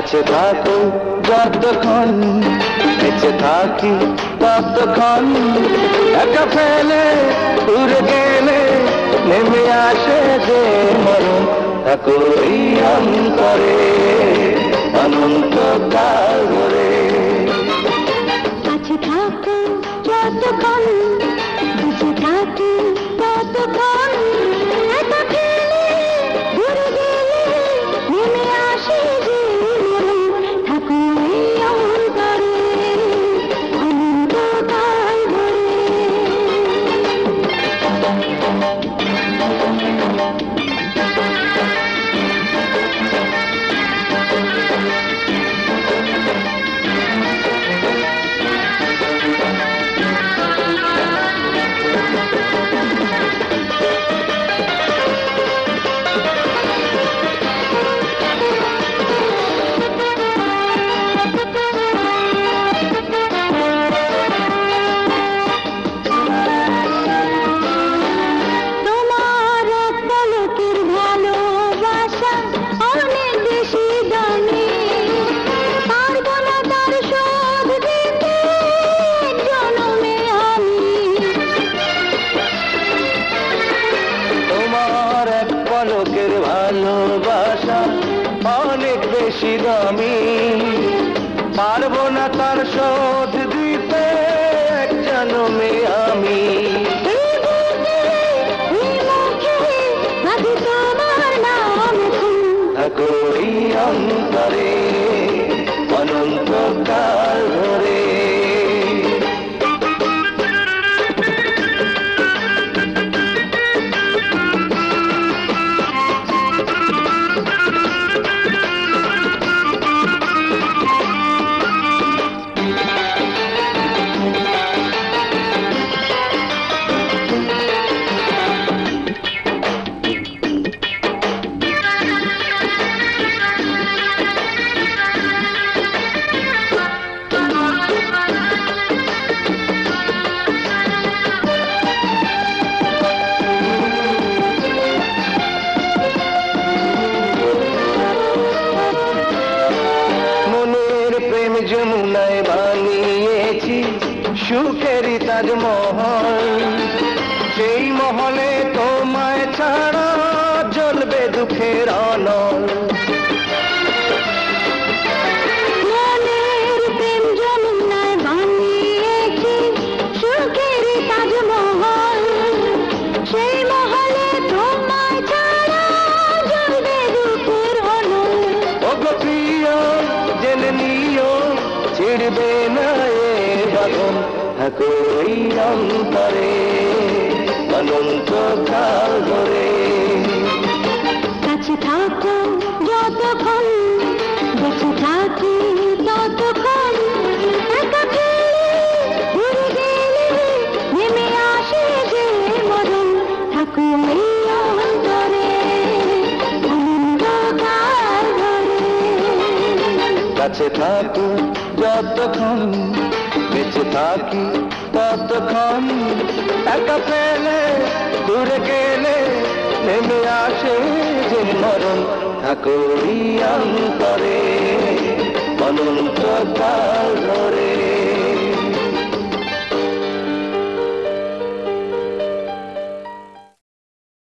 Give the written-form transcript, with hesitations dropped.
কাছে থাকো যতক্ষণ বেঁচে থাকি ততক্ষণ, একা ফেলে দূরে গেলে নেমে আসে যে মরণ, থাকো এই অন্তরে অনন্তকাল ধরে। কাছে থাকো যতক্ষণ বেঁচে থাকি ততক্ষণ, একা ফেলে দূরে গেলে নেমে আসে যে মরণ, থাকো এই অন্তরে অনন্তকাল ধরে। পলকের ভালোবাসা অনেক বেশি দামি, পারবো না তার শোধ দিতে এক জনমে আমি। থাকো এই অন্তরে অনন্তকাল ধরে। যমুনায় বানিয়েছি সুখেরই তাজমহল, সেই মহলে তোমায় ছাড়া জ্বলবে দুঃখের অনল। মনের প্রেম যমুনায় বানিয়েছি সুখেরই তাজমহল, সেই মহলে তোমায় ছাড়া জ্বলবে দুঃখের অনল। ওগো প্রিয় জেনে নিও ছিড়বে না এ বাঁধন, থাকো এই অন্তরে অনন্তকাল ধরে। কাছে থাকো যতক্ষণ বেঁচে থাকি ততক্ষণ, একা ফেলে দূরে গেলে নেমে আসে যে মরণ, থাকো এই অন্তরে অনন্তকাল ধরে। কাছে থাকো যতক্ষণ বেঁচে থাকি ততক্ষণ, একা ফেলে দূরে গেলে নেমে আসে যে মরণ, থাকো এই অন্তরে